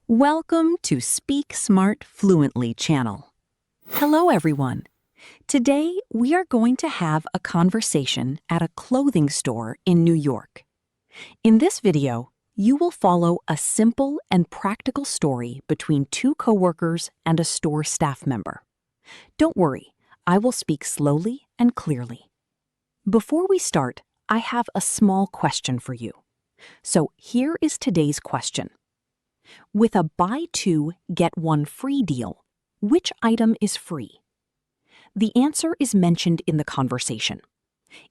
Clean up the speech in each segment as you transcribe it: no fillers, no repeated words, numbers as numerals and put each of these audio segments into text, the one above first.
Welcome to Speak Smart Fluently channel. Hello everyone. Today we are going to have a conversation at a clothing store in New York. In this video, you will follow a simple and practical story between two coworkers and a store staff member. Don't worry, I will speak slowly and clearly. Before we start, I have a small question for you. So here is today's question. With a buy two, get one free deal, which item is free? The answer is mentioned in the conversation.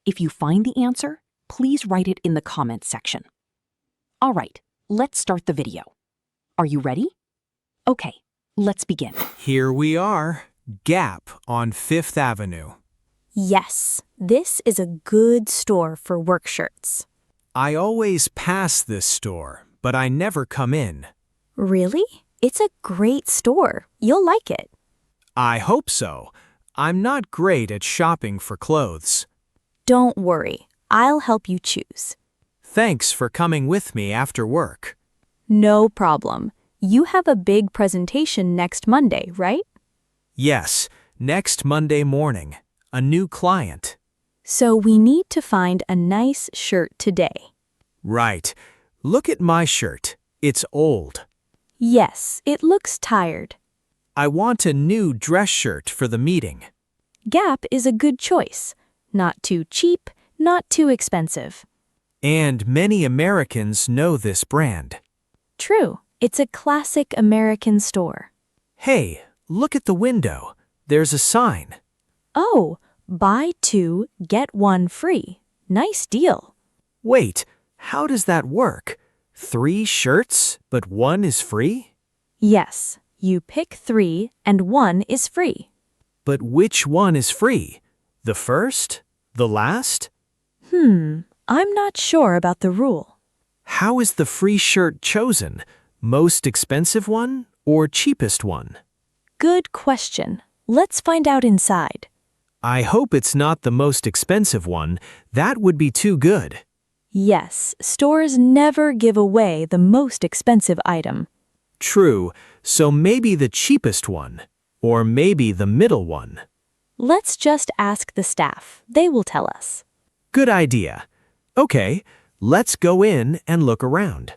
If you find the answer, please write it in the comments section. All right, let's start the video. Are you ready? Okay, let's begin. Here we are, Gap on Fifth Avenue. Yes, this is a good store for work shirts. I always pass this store, but I never come in. Really? It's a great store. You'll like it. I hope so. I'm not great at shopping for clothes. Don't worry. I'll help you choose. Thanks for coming with me after work. No problem. You have a big presentation next Monday, right? Yes, next Monday morning. A new client. So we need to find a nice shirt today. Right. Look at my shirt. It's old. Yes, it looks tired. I want a new dress shirt for the meeting. Gap is a good choice. Not too cheap, not too expensive. And many Americans know this brand. True, it's a classic American store. Hey, look at the window. There's a sign. Oh, buy two, get one free. Nice deal. Wait, how does that work? 3 shirts, but 1 is free? Yes, you pick 3 and 1 is free. But which one is free? The first? The last? I'm not sure about the rule. How is the free shirt chosen? Most expensive one or cheapest one? Good question. Let's find out inside. I hope it's not the most expensive one. That would be too good. Yes, stores never give away the most expensive item. True, so maybe the cheapest one, or maybe the middle one. Let's just ask the staff. They will tell us. Good idea. Okay, let's go in and look around.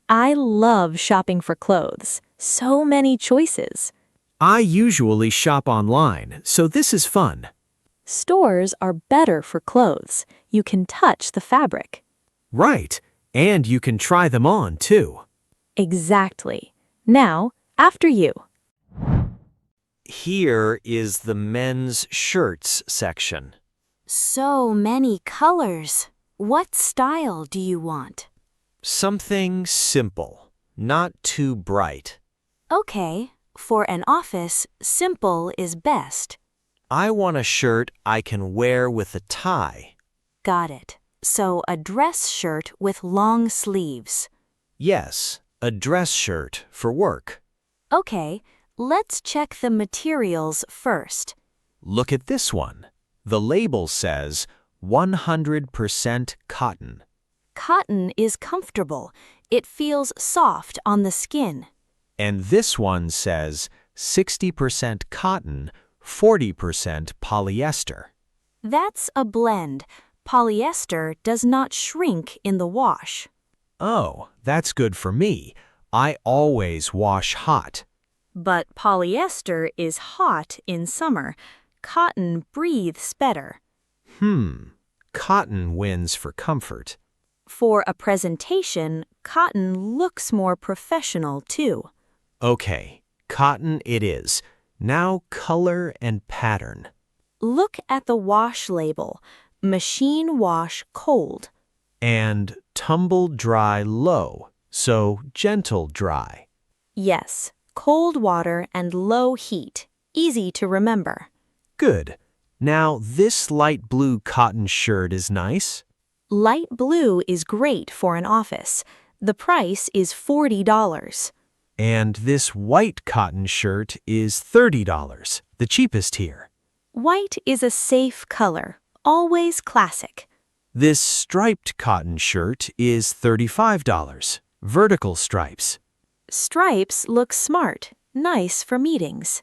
I love shopping for clothes. So many choices. I usually shop online, so this is fun. Stores are better for clothes. You can touch the fabric. Right, and you can try them on too. Exactly. Now, after you. Here is the men's shirts section. So many colors. What style do you want? Something simple, not too bright. Okay, for an office, simple is best. I want a shirt I can wear with a tie. Got it. So a dress shirt with long sleeves. Yes, a dress shirt for work. Okay, let's check the materials first. Look at this one. The label says 100% cotton. Cotton is comfortable. It feels soft on the skin. And this one says 60% cotton, 40% polyester. That's a blend. Polyester does not shrink in the wash. Oh, that's good for me. I always wash hot. But polyester is hot in summer. Cotton breathes better. Cotton wins for comfort. For a presentation, cotton looks more professional too. Okay, cotton it is. Now color and pattern. Look at the wash label. Machine wash cold. And tumble dry low, so gentle dry. Yes, cold water and low heat. Easy to remember. Good. Now this light blue cotton shirt is nice. Light blue is great for an office. The price is $40. And this white cotton shirt is $30, the cheapest here. White is a safe color, always classic. This striped cotton shirt is $35, vertical stripes. Stripes look smart, nice for meetings.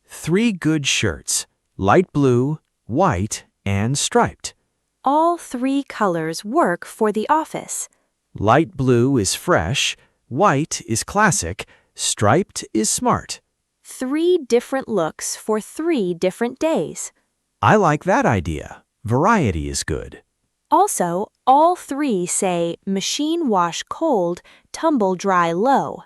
3 good shirts, light blue, white, and striped. All 3 colors work for the office. Light blue is fresh, white is classic, striped is smart. 3 different looks for 3 different days. I like that idea. Variety is good. Also, all 3 say machine wash cold, tumble dry low.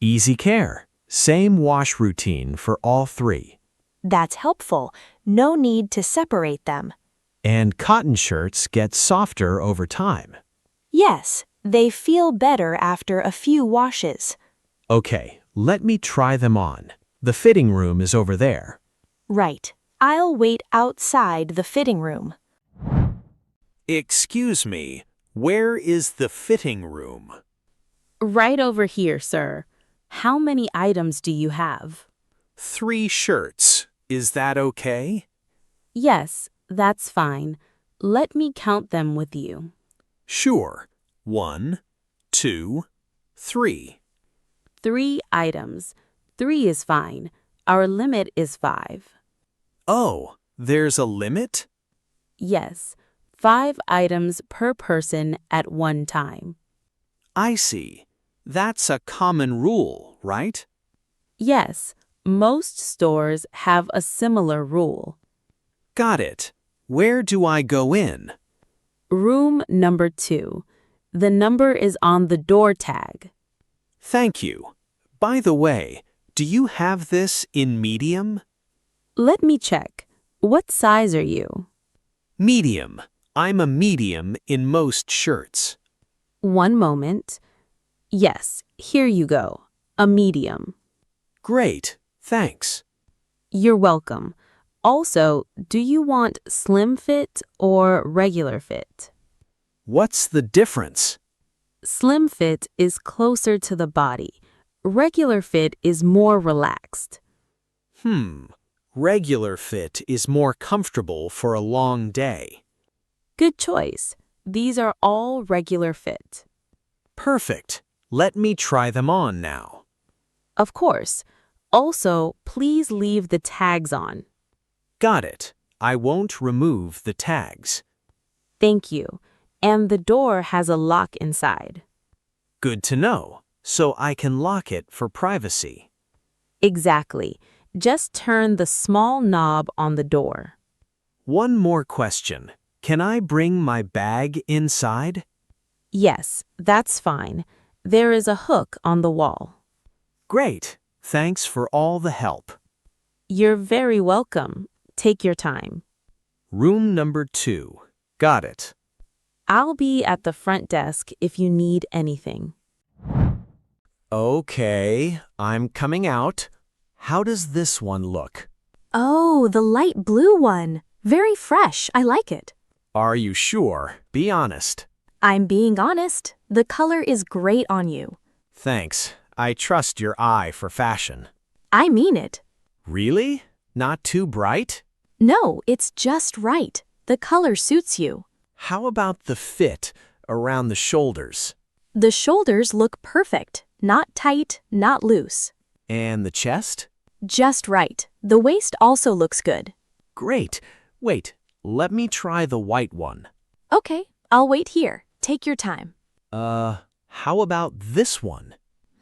Easy care. Same wash routine for all 3. That's helpful. No need to separate them. And cotton shirts get softer over time. Yes, they feel better after a few washes. Okay, let me try them on. The fitting room is over there. Right. I'll wait outside the fitting room. Excuse me, where is the fitting room? Right over here, sir. How many items do you have? 3 shirts. Is that okay? Yes, that's fine. Let me count them with you. Sure. 1, 2, 3. 3 items. 3 is fine. Our limit is 5. Oh, there's a limit? Yes, 5 items per person at one time. I see. That's a common rule, right? Yes, most stores have a similar rule. Got it. Where do I go in? Room number 2. The number is on the door tag. Thank you. By the way, do you have this in medium? Let me check. What size are you? Medium. I'm a medium in most shirts. One moment. Yes, here you go. A medium. Great. Thanks. You're welcome. Also, do you want slim fit or regular fit? What's the difference? Slim fit is closer to the body. Regular fit is more relaxed. Regular fit is more comfortable for a long day. Good choice. These are all regular fit. Perfect. Let me try them on now. Of course. Also, please leave the tags on. Got it. I won't remove the tags. Thank you. And the door has a lock inside. Good to know, so I can lock it for privacy. Exactly. Just turn the small knob on the door. One more question. Can I bring my bag inside? Yes, that's fine. There is a hook on the wall. Great. Thanks for all the help. You're very welcome. Take your time. Room number 2. Got it. I'll be at the front desk if you need anything. Okay, I'm coming out. How does this one look? Oh, the light blue one. Very fresh. I like it. Are you sure? Be honest. I'm being honest. The color is great on you. Thanks. I trust your eye for fashion. I mean it. Really? Not too bright? No, it's just right. The color suits you. How about the fit around the shoulders? The shoulders look perfect. Not tight, not loose. And the chest? Just right. The waist also looks good. Great. Wait, let me try the white one. Okay, I'll wait here. Take your time. How about this one?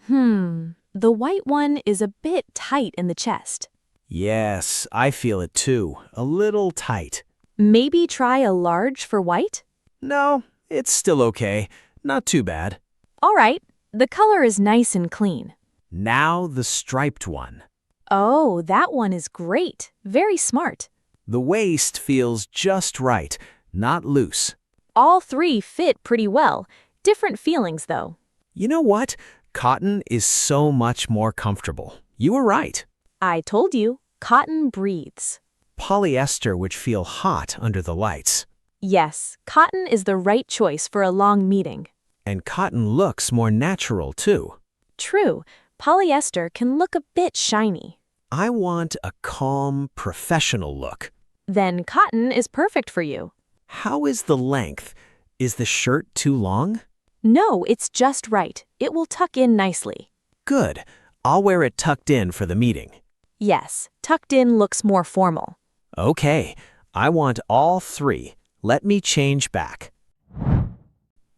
The white one is a bit tight in the chest. Yes, I feel it too. A little tight. Maybe try a large for white? No, it's still okay. Not too bad. All right, the color is nice and clean. Now the striped one. Oh, that one is great. Very smart. The waist feels just right, not loose. All 3 fit pretty well. Different feelings, though. You know what? Cotton is so much more comfortable. You were right. I told you, cotton breathes. Polyester would feel hot under the lights. Yes, cotton is the right choice for a long meeting. And cotton looks more natural, too. True, polyester can look a bit shiny. I want a calm, professional look. Then cotton is perfect for you. How is the length? Is the shirt too long? No, it's just right. It will tuck in nicely. Good. I'll wear it tucked in for the meeting. Yes, tucked in looks more formal. Okay, I want all 3. Let me change back.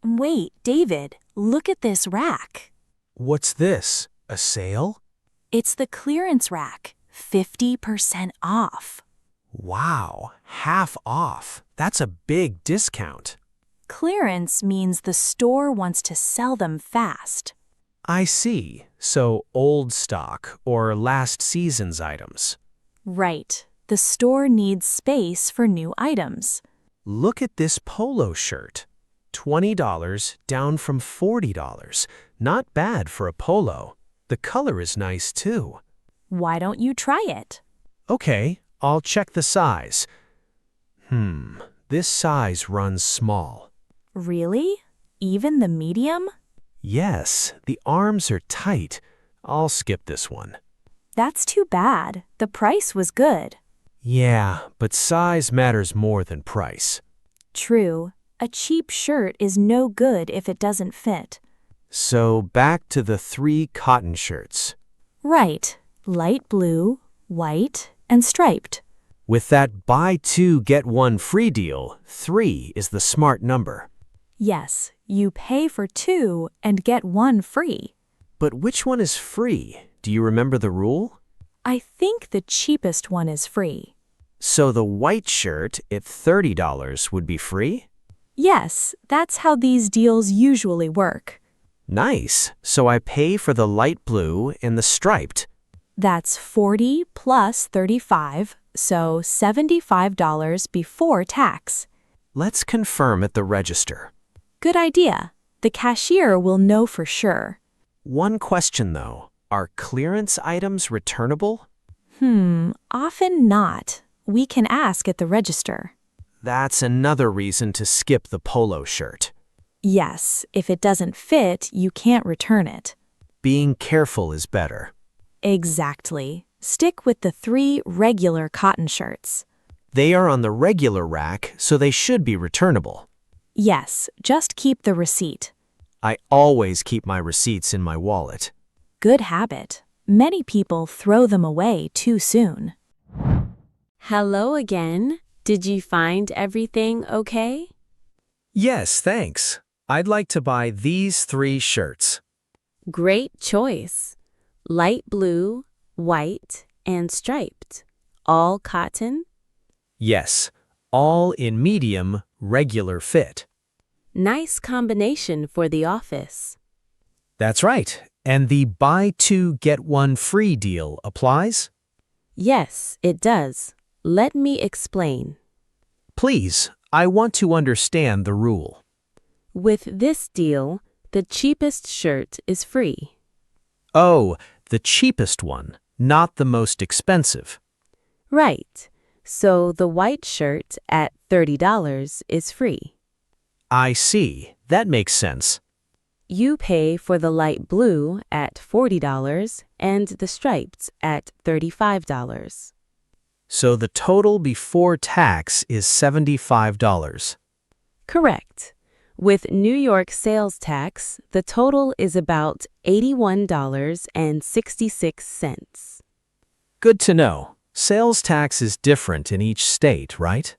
Wait, David, look at this rack. What's this? A sale? It's the clearance rack, 50% off. Wow, half off. That's a big discount. Clearance means the store wants to sell them fast. I see. So old stock or last season's items. Right. The store needs space for new items. Look at this polo shirt. $20 down from $40. Not bad for a polo. The color is nice too. Why don't you try it? Okay, I'll check the size. This size runs small. Really? Even the medium? Yes, the arms are tight. I'll skip this one. That's too bad. The price was good. Yeah, but size matters more than price. True. A cheap shirt is no good if it doesn't fit. So back to the 3 cotton shirts. Right. Light blue, white, and striped. With that buy 2 get 1 free deal, 3 is the smart number. Yes, you pay for 2 and get 1 free. But which one is free? Do you remember the rule? I think the cheapest one is free. So the white shirt at $30 would be free? Yes, that's how these deals usually work. Nice. So I pay for the light blue and the striped. That's 40 plus 35, so $75 before tax. Let's confirm at the register. Good idea. The cashier will know for sure. One question though. Are clearance items returnable? Often not. We can ask at the register. That's another reason to skip the polo shirt. Yes, if it doesn't fit, you can't return it. Being careful is better. Exactly. Stick with the 3 regular cotton shirts. They are on the regular rack, so they should be returnable. Yes, just keep the receipt. I always keep my receipts in my wallet. Good habit. Many people throw them away too soon. Hello again. Did you find everything okay? Yes, thanks. I'd like to buy these 3 shirts. Great choice. Light blue, white, and striped. All cotton? Yes, all in medium, regular fit. Nice combination for the office. That's right. And the buy 2 get 1 free deal applies? Yes, it does. Let me explain. Please, I want to understand the rule. With this deal, the cheapest shirt is free. Oh, the cheapest one, not the most expensive. Right. So the white shirt at $30 is free. I see. That makes sense. You pay for the light blue at $40 and the striped at $35. So the total before tax is $75. Correct. With New York sales tax, the total is about $81.66. Good to know. Sales tax is different in each state, right?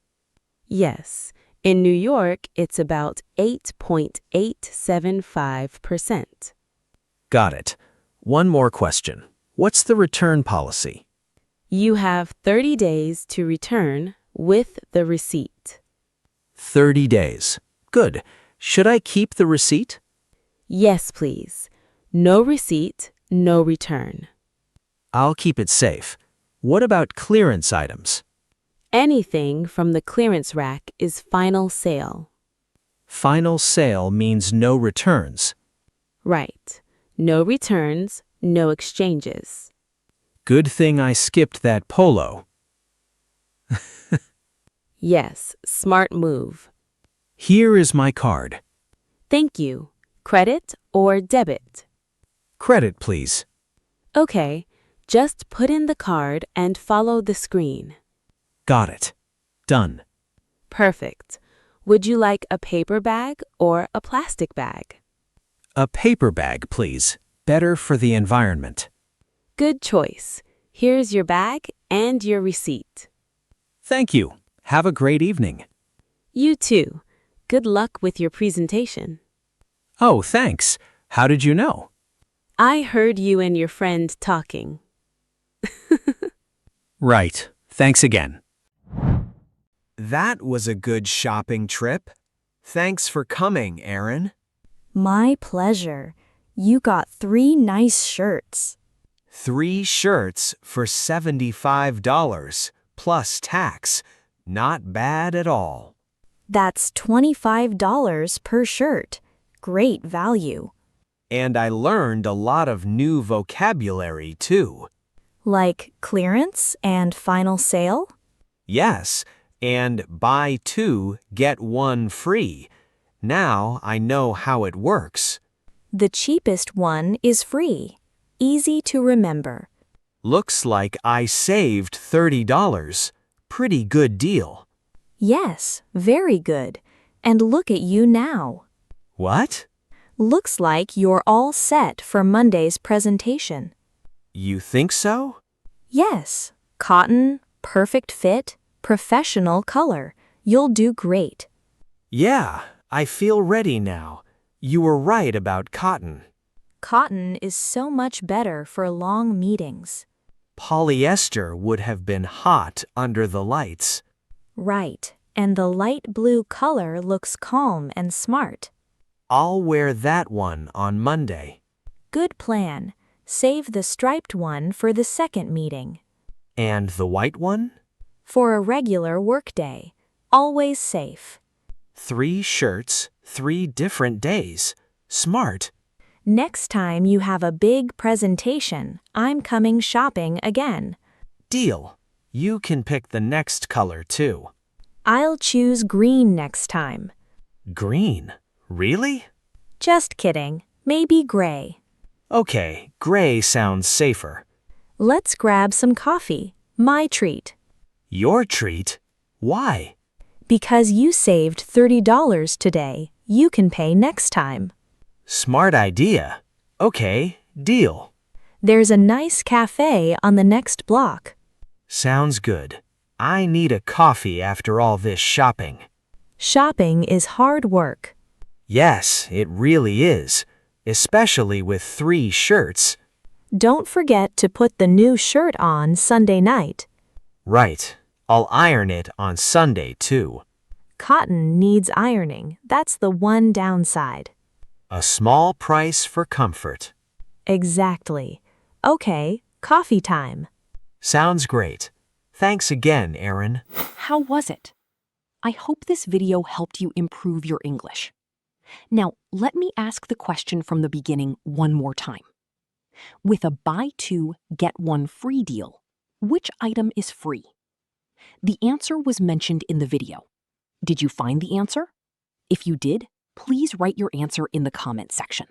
Yes. In New York, it's about 8.875%. Got it. One more question. What's the return policy? You have 30 days to return with the receipt. 30 days. Good. Should I keep the receipt? Yes, please. No receipt, no return. I'll keep it safe. What about clearance items? Anything from the clearance rack is final sale. Final sale means no returns. Right. No returns, no exchanges. Good thing I skipped that polo. Yes, smart move. Here is my card. Thank you. Credit or debit? Credit, please. Okay, just put in the card and follow the screen. Got it. Done. Perfect. Would you like a paper bag or a plastic bag? A paper bag, please. better for the environment. Good choice. Here's your bag and your receipt. Thank you. Have a great evening. You too. Good luck with your presentation. Oh, thanks. How did you know? I heard you and your friend talking. Right. Thanks again. That was a good shopping trip. Thanks for coming, Erin. My pleasure. You got 3 nice shirts. 3 shirts for $75 plus tax. Not bad at all. That's $25 per shirt. Great value. And I learned a lot of new vocabulary, too. Like clearance and final sale? Yes, and buy 2, get 1 free. Now I know how it works. The cheapest one is free. Easy to remember. Looks like I saved $30. Pretty good deal. Yes, very good. And look at you now. What? Looks like you're all set for Monday's presentation. You think so? Yes, cotton, perfect fit, professional color. You'll do great. Yeah, I feel ready now. You were right about cotton. Cotton is so much better for long meetings. Polyester would have been hot under the lights. Right, and the light blue color looks calm and smart. I'll wear that one on Monday. Good plan. Save the striped one for the second meeting. And the white one? For a regular workday. Always safe. 3 shirts, 3 different days. Smart. Next time you have a big presentation, I'm coming shopping again. Deal. You can pick the next color too. I'll choose green next time. Green? Really? Just kidding. Maybe gray. Okay, gray sounds safer. Let's grab some coffee. My treat. Your treat? Why? Because you saved $30 today, you can pay next time. Smart idea. Okay, deal. There's a nice cafe on the next block. Sounds good. I need a coffee after all this shopping. Shopping is hard work. Yes, it really is. Especially with 3 shirts. Don't forget to put the new shirt on Sunday night. Right. I'll iron it on Sunday too. Cotton needs ironing. That's the one downside. A small price for comfort. Exactly. Okay, coffee time. Sounds great. Thanks again, Erin. How was it? I hope this video helped you improve your English. Now, let me ask the question from the beginning one more time. With a buy 2, get 1 free deal, which item is free? The answer was mentioned in the video. Did you find the answer? If you did, please write your answer in the comment section.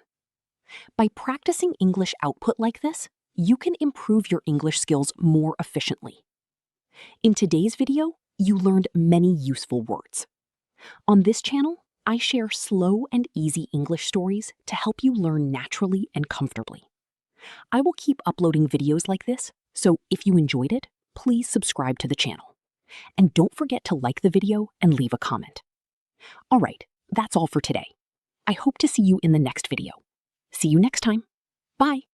By practicing English output like this, you can improve your English skills more efficiently. In today's video, you learned many useful words. On this channel, I share slow and easy English stories to help you learn naturally and comfortably. I will keep uploading videos like this, so if you enjoyed it, please subscribe to the channel. And don't forget to like the video and leave a comment. All right, that's all for today. I hope to see you in the next video. See you next time. Bye.